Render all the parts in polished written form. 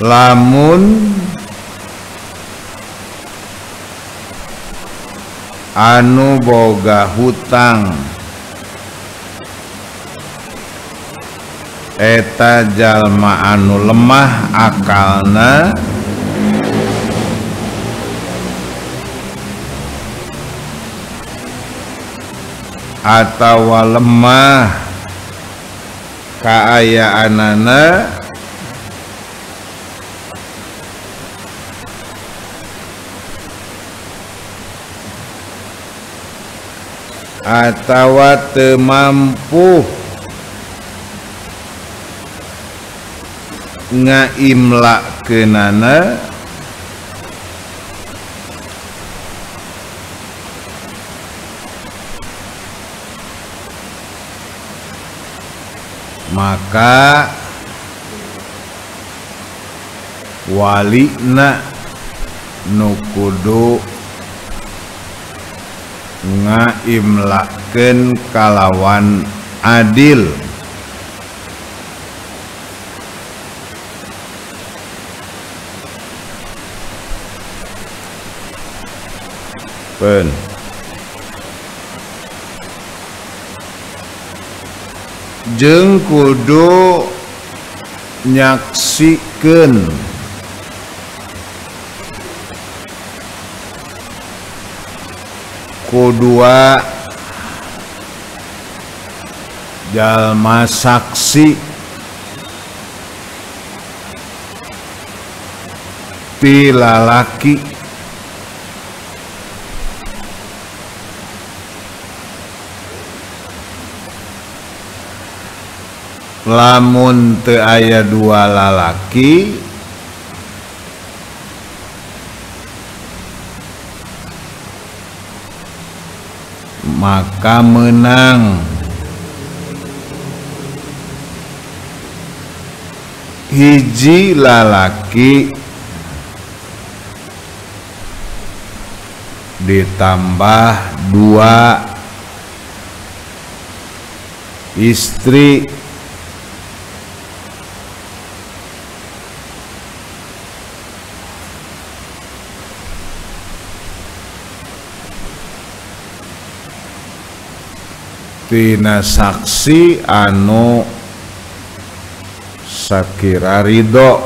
lamun anu boga hutang eta jalma anu lemah akalna atawa lemah kaayaanana atawa teu mampu ngaimlakeunana maka walina nu kudu ngaimlakeun kalawan adil pen jeung kudu nyaksikeun kudua jalma saksi ti lalaki lamun teu aya dua lalaki maka menang hiji lalaki ditambah dua istri tina saksi anu sakira ridho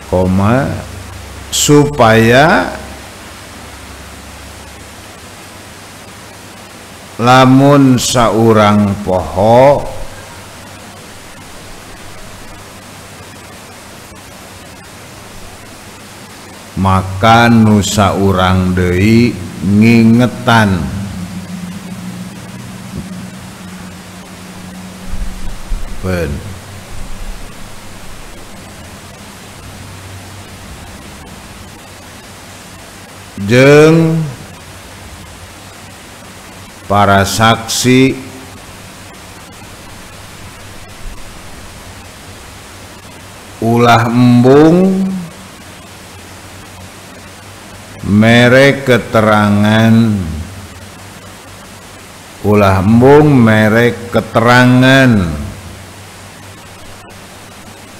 koma supaya lamun saurang poho maka nu saurang deui ngingetan pen jeung para saksi ulah embung merek keterangan ulah embung merek keterangan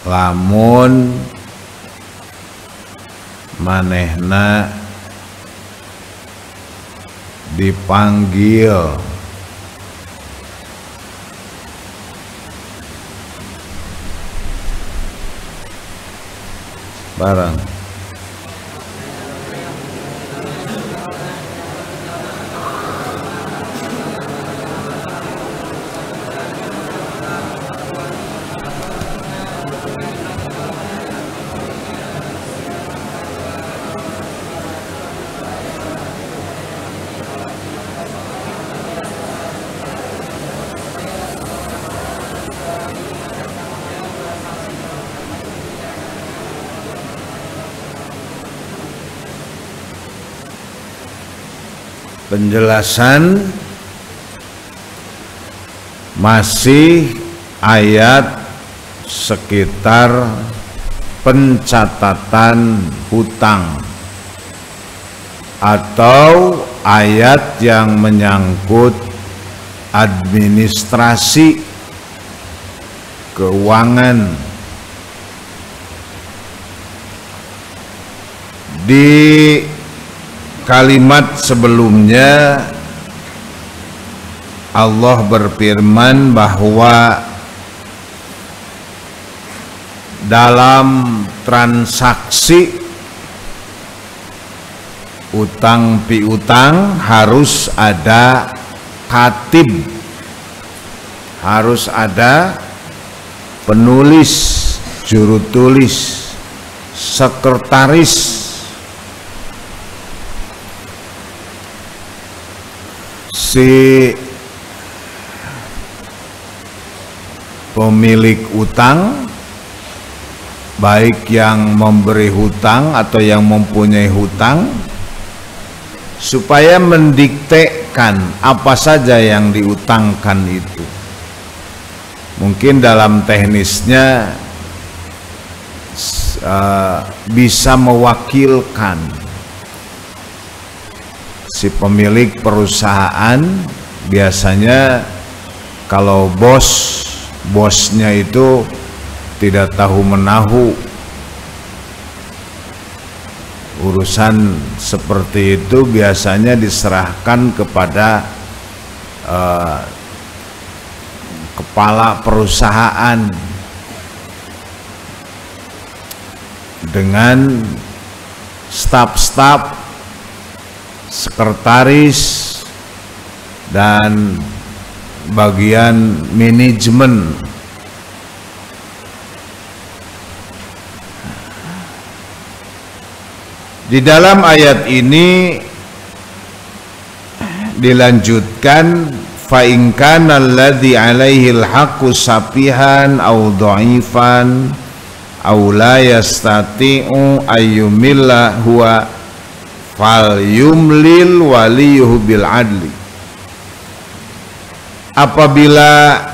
lamun manehna dipanggil barang penjelasan masih ayat sekitar pencatatan hutang atau ayat yang menyangkut administrasi keuangan. Di kalimat sebelumnya Allah berfirman bahwa dalam transaksi utang piutang harus ada katib, harus ada penulis, juru tulis, sekretaris. Si pemilik utang, baik yang memberi hutang atau yang mempunyai hutang, supaya mendiktekan apa saja yang diutangkan itu. Mungkin dalam teknisnya bisa mewakilkan si pemilik perusahaan. Biasanya kalau bosnya itu tidak tahu menahu urusan seperti itu, biasanya diserahkan kepada kepala perusahaan dengan staf-staf, sekretaris, dan bagian manajemen. Di dalam ayat ini dilanjutkan, fa in kana alladhi alaihi alhaqqu safihan aw dha'ifan aw la yastati'u ayyumilla huwa fal yumlil waliyuhu bil adli. Apabila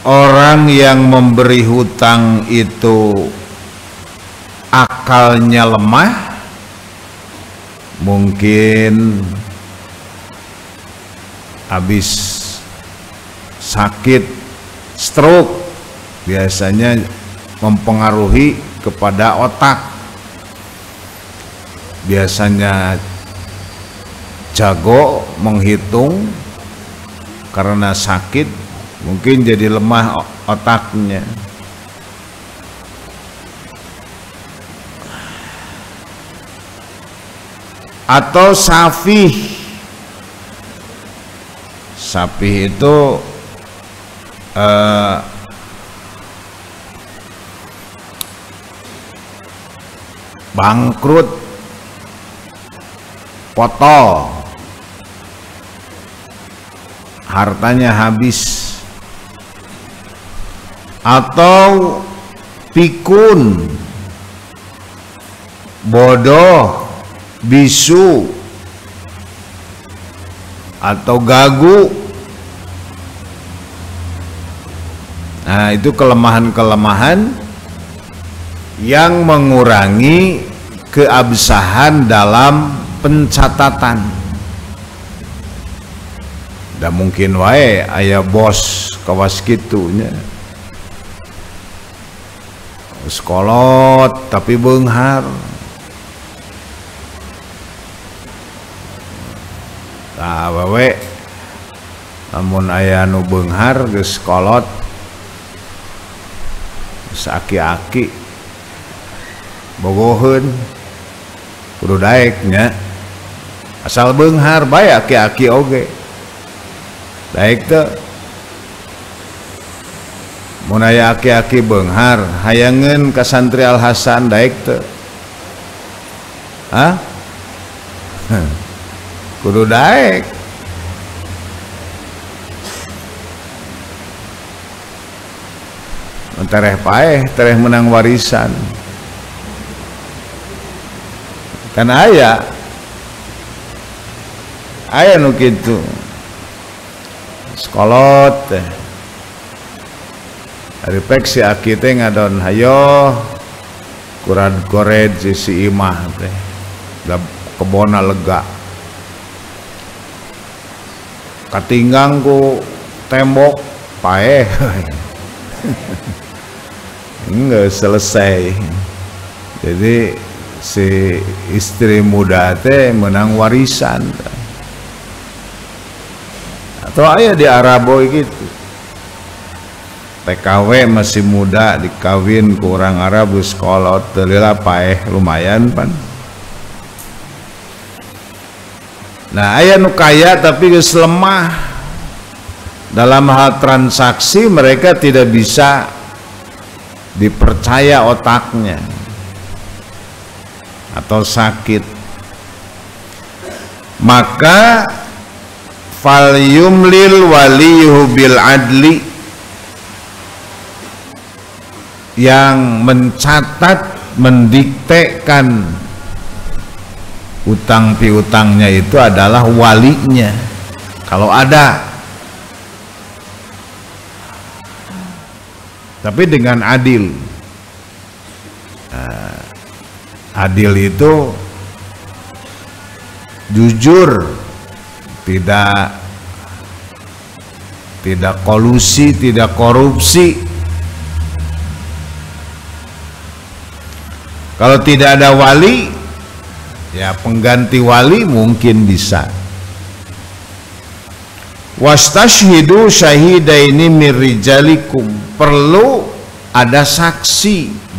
orang yang memberi hutang itu akalnya lemah, mungkin habis sakit stroke, biasanya mempengaruhi kepada otak. Biasanya jago menghitung, karena sakit mungkin jadi lemah otaknya. Atau safih. Safih itu bangkrut, potol, hartanya habis. Atau pikun, bodoh, bisu, atau gagu. Nah, itu kelemahan-kelemahan yang mengurangi keabsahan dalam pencatatan. Dan mungkin wae aya bos kawas kitunya, sekolot tapi beunghar. Nah, bawe namun aya nu beunghar geus kolot, aki-aki bogoheun kudu daek nya, asal beunghar bae aki-aki oge daek teh. Mun aya aki-aki beunghar hayangeun ka santri Al Hasan daek teh, hah? Kudu daek. Tereh paeh, tereh menang warisan. Kan aya nu kitu. Sekolot teh. Ari pek si aki teh ngadon hayo kurad gored si imah teh. Da kebona lega. katinggang ku tembok paeh enggak selesai. Jadi si istri muda teh menang warisan atau aya di Arabo gitu, TKW masih muda dikawin ke orang Arab sekolah telila paeh lumayan pan. Nah aya nu kaya tapi geus lemah dalam hal transaksi, mereka tidak bisa dipercaya otaknya atau sakit, maka fal yumlil waliyuhu bil adli, yang mencatat mendiktekan utang piutangnya itu adalah walinya kalau ada, tapi dengan adil. Adil itu jujur, tidak kolusi, tidak korupsi. Kalau tidak ada wali, ya pengganti wali mungkin bisa. Wastashhidu syahidaini min rijalikum, perlu ada saksi.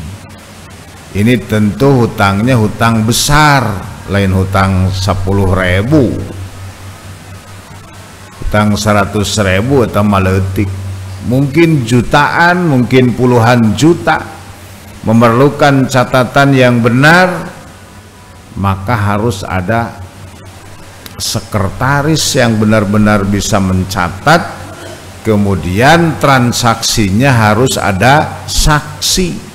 Ini tentu hutangnya hutang besar, lain hutang 10.000, hutang 100.000 atau maletik, mungkin jutaan, mungkin puluhan juta, memerlukan catatan yang benar, maka harus ada sekretaris yang benar-benar bisa mencatat, kemudian transaksinya harus ada saksi.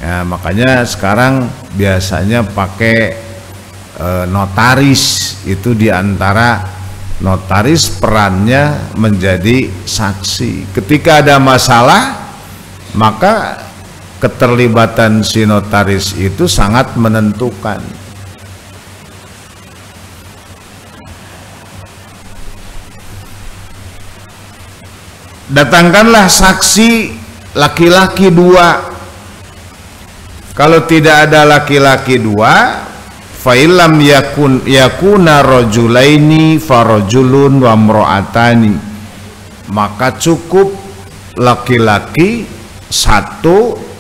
Ya, makanya sekarang biasanya pakai notaris, itu diantara notaris perannya menjadi saksi. Ketika ada masalah, maka keterlibatan si notaris itu sangat menentukan. Datangkanlah saksi laki-laki 2. Kalau tidak ada laki-laki 2, fa'ilam yakuna rajulaini farajulun wa imra'atani, maka cukup laki-laki 1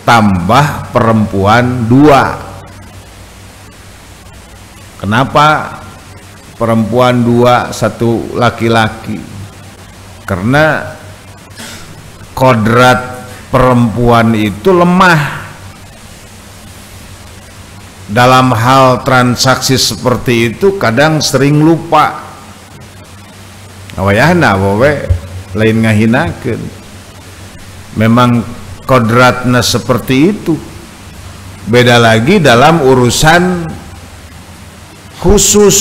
tambah perempuan 2. Kenapa perempuan 2 1 laki-laki? Karena kodrat perempuan itu lemah. Dalam hal transaksi seperti itu kadang sering lupa. Awayahna wawe lain ngahinakeun. Memang kodratna seperti itu. Beda lagi dalam urusan khusus,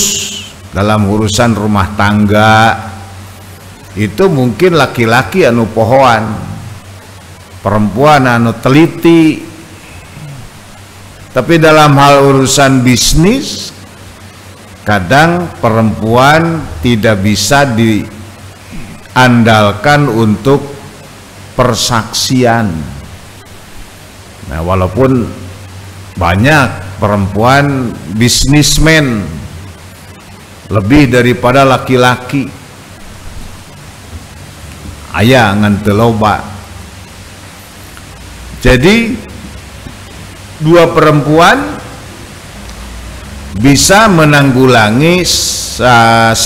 dalam urusan rumah tangga itu mungkin laki-laki anu pohoan, perempuan anu teliti. Tapi dalam hal urusan bisnis, kadang perempuan tidak bisa diandalkan untuk persaksian. Nah, walaupun banyak perempuan bisnismen lebih daripada laki-laki, aya ngan teu loba. Jadi 2 perempuan bisa menanggulangi 1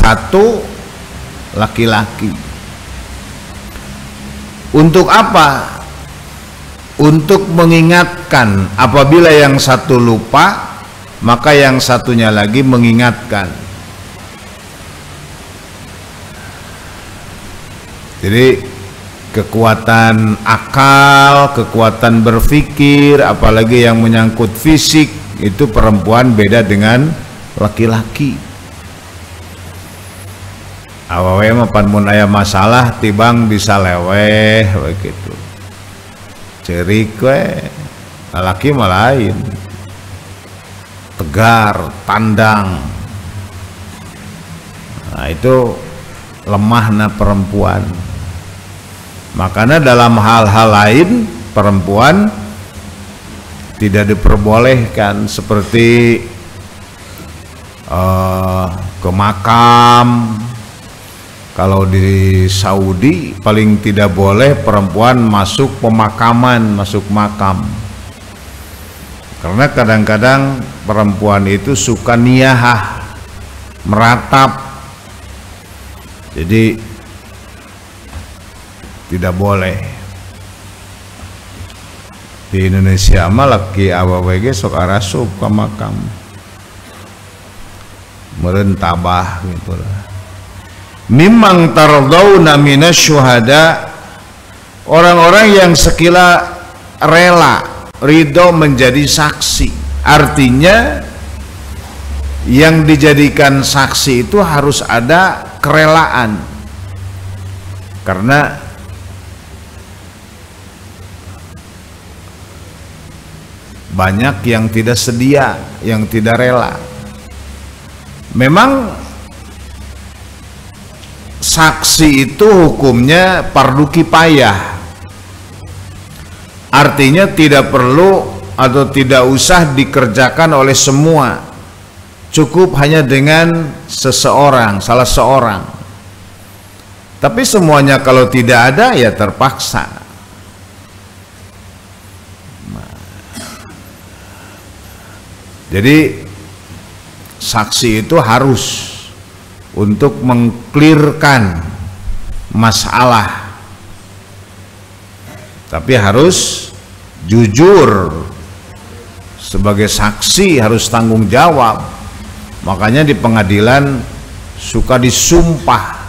laki-laki. Untuk apa? Untuk mengingatkan. Apabila yang satu lupa, maka yang satunya lagi mengingatkan. Jadi kekuatan akal, kekuatan berpikir, apalagi yang menyangkut fisik, itu perempuan beda dengan laki-laki. Awawe mah pan mun aya masalah tibang bisa leweh begitu. Cerik we. Laki mah lain. Tegar, tandang. Nah, itu lemahna perempuan. Makanya dalam hal-hal lain perempuan tidak diperbolehkan, seperti ke makam. Kalau di Saudi paling tidak boleh perempuan masuk pemakaman, masuk makam. Karena kadang-kadang perempuan itu suka niyahah, meratap. Jadi tidak boleh. Di Indonesia mah laki awewe ge sok arasup ka makam. Meureun tabah gitu lah. Mimang tardawna minasyuhada, orang-orang yang sekila rela, ridho menjadi saksi. Artinya yang dijadikan saksi itu harus ada kerelaan. Karena banyak yang tidak sedia, yang tidak rela. Memang saksi itu hukumnya fardu kifayah. Artinya tidak perlu atau tidak usah dikerjakan oleh semua. Cukup hanya dengan seseorang, salah seorang. Tapi semuanya kalau tidak ada ya terpaksa. Jadi saksi itu harus untuk mengklirkan masalah, tapi harus jujur. Sebagai saksi harus tanggung jawab. Makanya di pengadilan suka disumpah.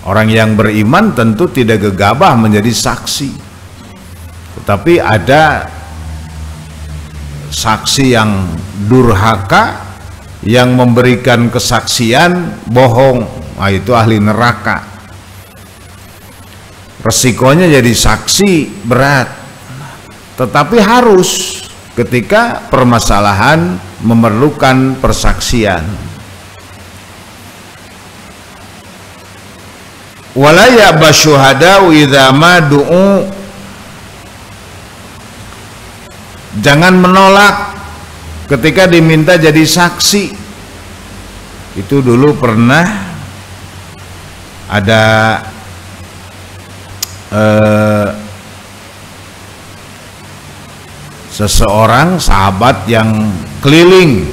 Orang yang beriman tentu tidak gegabah menjadi saksi, tetapi ada saksi yang durhaka yang memberikan kesaksian bohong, nah itu ahli neraka. Resikonya jadi saksi berat, tetapi harus ketika permasalahan memerlukan persaksian. Wala ya'ba syuhada'u idza ma du'u, jangan menolak ketika diminta jadi saksi. Itu dulu pernah ada seseorang sahabat yang keliling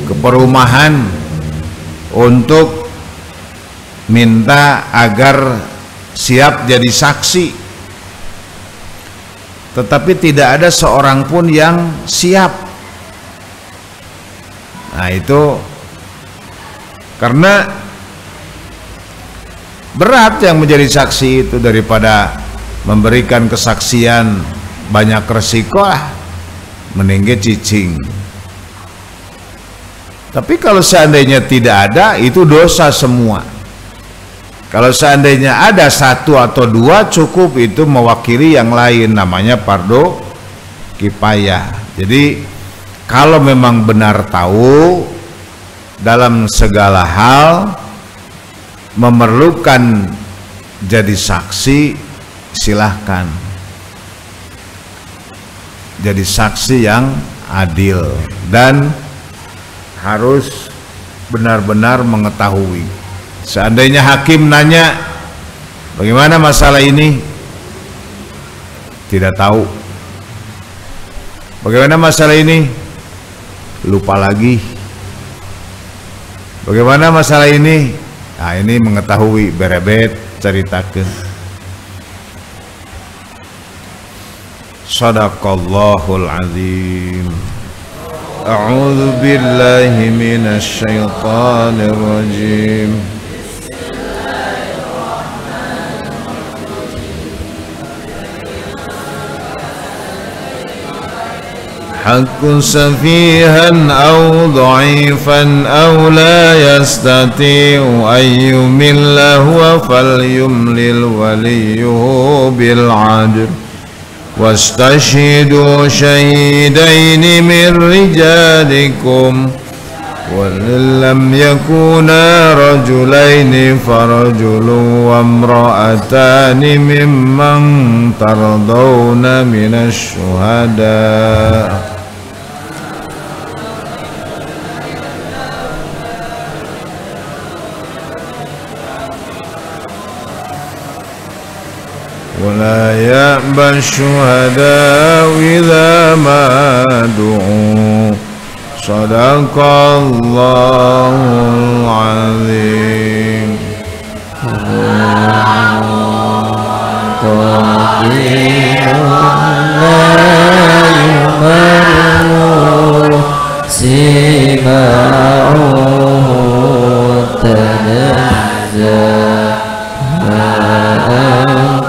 ke perumahan untuk minta agar siap jadi saksi, tetapi tidak ada seorang pun yang siap. Nah itu karena berat yang menjadi saksi itu, daripada memberikan kesaksian banyak resiko lah, mending cicing. Tapi kalau seandainya tidak ada, itu dosa semua. Kalau seandainya ada satu atau dua cukup, itu mewakili yang lain, namanya fardu kifayah. Jadi kalau memang benar tahu dalam segala hal memerlukan jadi saksi, silahkan jadi saksi yang adil dan harus benar-benar mengetahui. Seandainya hakim nanya, bagaimana masalah ini? Tidak tahu. Bagaimana masalah ini? Lupa lagi. Bagaimana masalah ini? Nah ini mengetahui, berebet ceritakan. Shadaqallahul azim. A'udzu billahi minasy syaithanir rajim. حق سفيها أو ضعيفا أو لا يستطيع أن يمل هو فليملل وليه بالعدل واستشهدوا شهيدين من رجالكم وإن لم يكونا رجلين فرجل وامرأتان ممن ترضون من الشهداء ولا يأبى الشهداء إذا ما دعوا صدق الله العظيم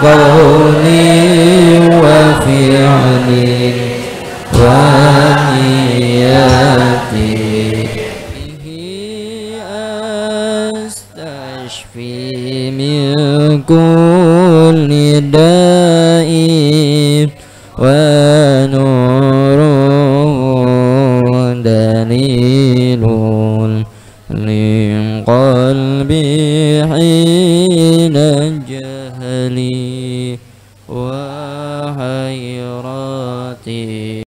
قولي وفعلي ونياتي به أستشفي من كل داء ونور دليل لقلبي حين الجهل